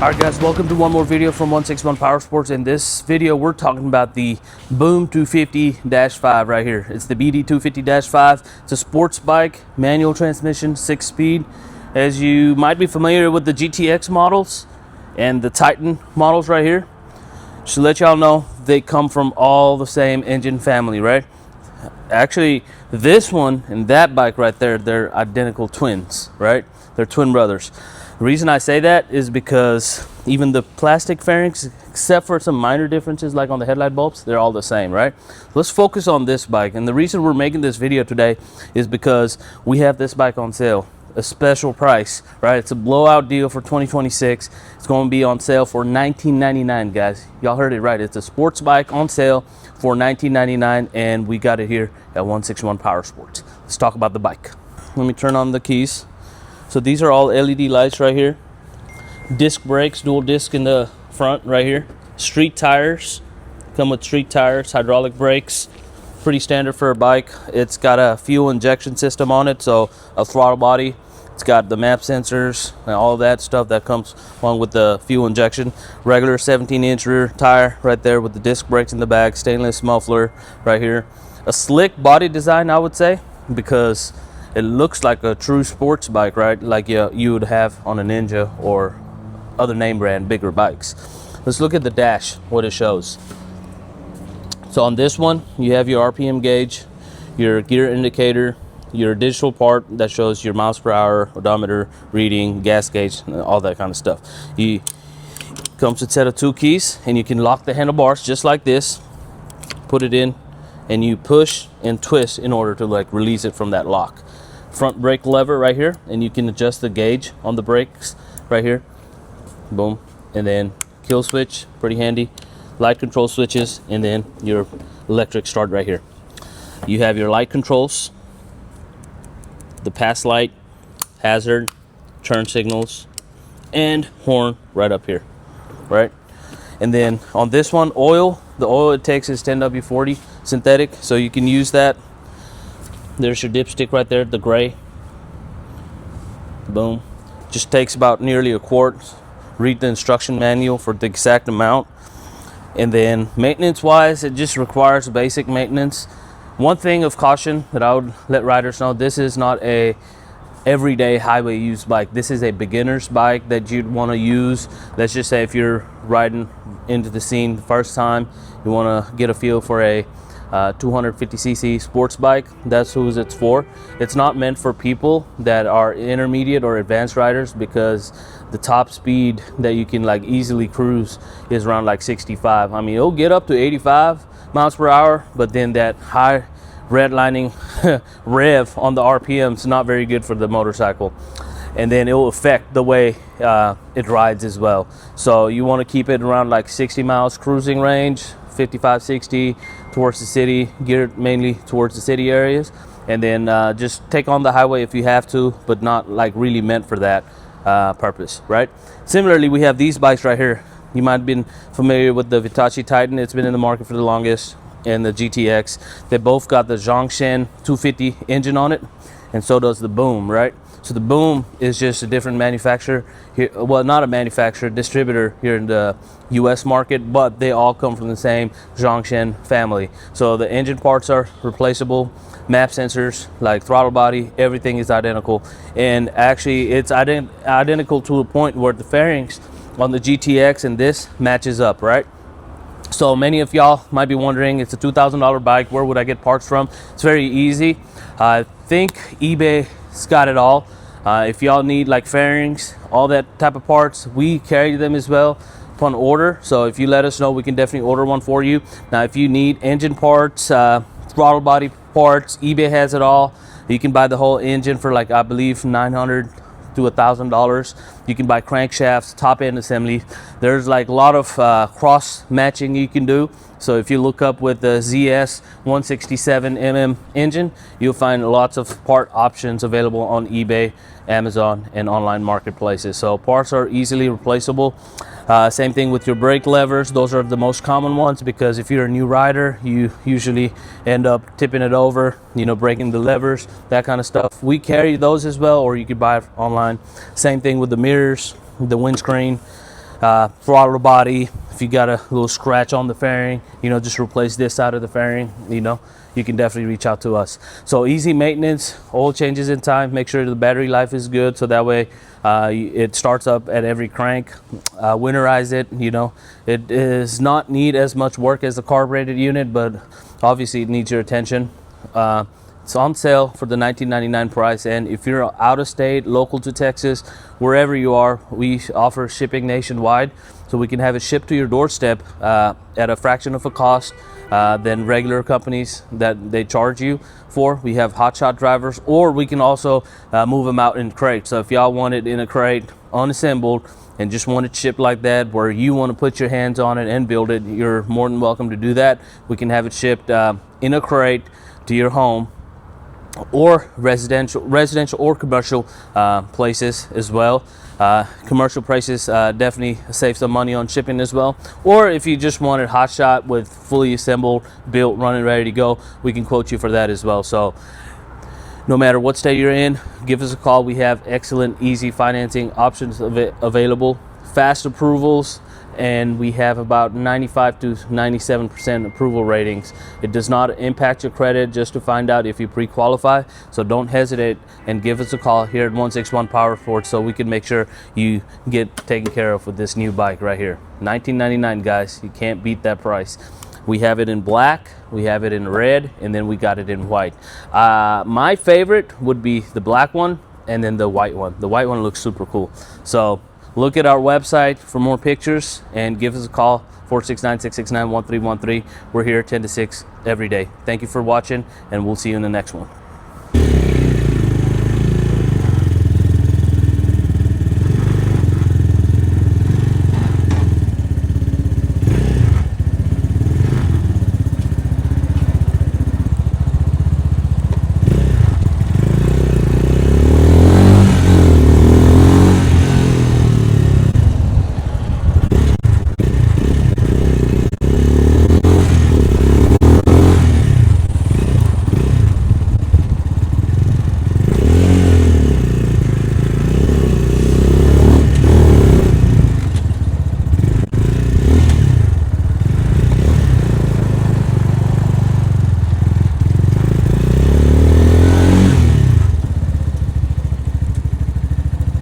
Alright guys, welcome to one more video from 161 Powersports. In this video we're talking about the Boom 250-5 right here. It's the BD250-5. It's a sports bike, manual transmission, 6-speed. As you might be familiar with the GTX models and the Titan models right here, just to let y'all know, they come from all the same engine family, right? Actually, this one and that bike right there, they're identical twins, right? They're twin brothers. The reason I say that is because even the plastic fairings, except for some minor differences like on the headlight bulbs, they're all the same, right? Let's focus on this bike. And the reason we're making this video today is because we have this bike on sale, a special price, right? It's a blowout deal for 2026. It's going to be on sale for $19.99, guys. Y'all heard it right. It's a sports bike on sale for $19.99, and we got it here at 161 Powersports. Let's talk about the bike. Let me turn on the keys. So these are all LED lights right here. Disc brakes, dual disc in the front right here. Street tires, come with street tires, hydraulic brakes. Pretty standard for a bike. It's got a fuel injection system on it, so a throttle body. It's got the map sensors and all that stuff that comes along with the fuel injection. Regular 17-inch rear tire right there with the disc brakes in the back. Stainless muffler right here. A slick body design, I would say, because it looks like a true sports bike, right? Like you would have on a Ninja or other name brand bigger bikes. Let's look at the dash, what it shows. So on this one, you have your RPM gauge, your gear indicator, your digital part that shows your miles per hour, odometer reading, gas gauge, all that kind of stuff. It comes with a set of 2 keys, and you can lock the handlebars just like this. Put it in, and you push and twist in order to like release it from that lock. Front brake lever right here, and you can adjust the gauge on the brakes right here. Boom. And then kill switch, pretty handy. Light control switches, and then your electric start right here. You have your light controls, the pass light, hazard, turn signals, and horn right up here, right? And then on this one, oil, the oil it takes is 10W40 synthetic, so you can use that. There's your dipstick right there, the gray. Boom. Just takes about nearly a quart. Read the instruction manual for the exact amount. And then maintenance wise, it just requires basic maintenance. One thing of caution that I would let riders know, this is not a everyday highway use bike. This is a beginner's bike that you'd want to use. Let's just say if you're riding into the scene the first time, you want to get a feel for a 250cc sports bike. That's who it's for. It's not meant for people that are intermediate or advanced riders, because the top speed that you can like easily cruise is around like 65. I mean, it'll get up to 85 miles per hour, but then that high redlining rev on the RPM is not very good for the motorcycle, and then it will affect the way it rides as well. So you want to keep it around like 60 miles cruising range, 55, 60 towards the city, geared mainly towards the city areas, and then just take on the highway if you have to, but not like really meant for that purpose, right? Similarly, we have these bikes right here. You might have been familiar with the Hitachi Titan. It's been in the market for the longest, and the GTX. They both got the Zhongshan 250 engine on it, and so does the Boom, right? So the Boom is just a different manufacturer here, well, not a manufacturer, distributor here in the US market, but they all come from the same Zhongshan family. So the engine parts are replaceable, map sensors, like throttle body, everything is identical. And actually it's identical to a point where the fairings on the GTX and this matches up, right? So many of y'all might be wondering, it's a $2,000 bike, where would I get parts from? It's very easy. I think eBay's got it all. If y'all need like fairings, all that type of parts, we carry them as well upon order. So if you let us know, we can definitely order one for you. Now, if you need engine parts, throttle body parts, eBay has it all. You can buy the whole engine for like, I believe, $900 to $1,000. You can buy crankshafts, top end assembly. There's like a lot of cross matching you can do. So if you look up with the ZS 167mm engine, you'll find lots of part options available on eBay, Amazon, and online marketplaces. So parts are easily replaceable. Same thing with your brake levers. Those are the most common ones, because if you're a new rider, you usually end up tipping it over, you know, breaking the levers, that kind of stuff. We carry those as well, or you could buy it online. Same thing with the mirrors, the windscreen, throttle body. If you got a little scratch on the fairing, you know, just replace this side of the fairing, you know, you can definitely reach out to us. So easy maintenance, oil changes in time, make sure the battery life is good, so that way it starts up at every crank. Winterize it, you know, it does not need as much work as the carbureted unit, but obviously it needs your attention. It's on sale for the $19.99 price, and if you're out of state, local to Texas, wherever you are, we offer shipping nationwide, so we can have it shipped to your doorstep at a fraction of a cost than regular companies that they charge you for. We have hotshot drivers, or we can also move them out in crates. So if y'all want it in a crate, unassembled, and just want it shipped like that, where you want to put your hands on it and build it, you're more than welcome to do that. We can have it shipped in a crate to your home, or residential or commercial places as well. Commercial prices definitely save some money on shipping as well. Or if you just want it hot shot with fully assembled, built, running, ready to go, we can quote you for that as well. So no matter what state you're in, give us a call. We have excellent, easy financing options available, fast approvals, and we have about 95 to 97% approval ratings. It does not impact your credit, just to find out if you pre-qualify. So don't hesitate and give us a call here at 161 Powersports, so we can make sure you get taken care of with this new bike right here. $19.99, guys. You can't beat that price. We have it in black, we have it in red, and then we got it in white. My favorite would be the black one, and then the white one. The white one looks super cool. So look at our website for more pictures, and give us a call, 469-669-1313. We're here 10 to 6 every day. Thank you for watching, and we'll see you in the next one.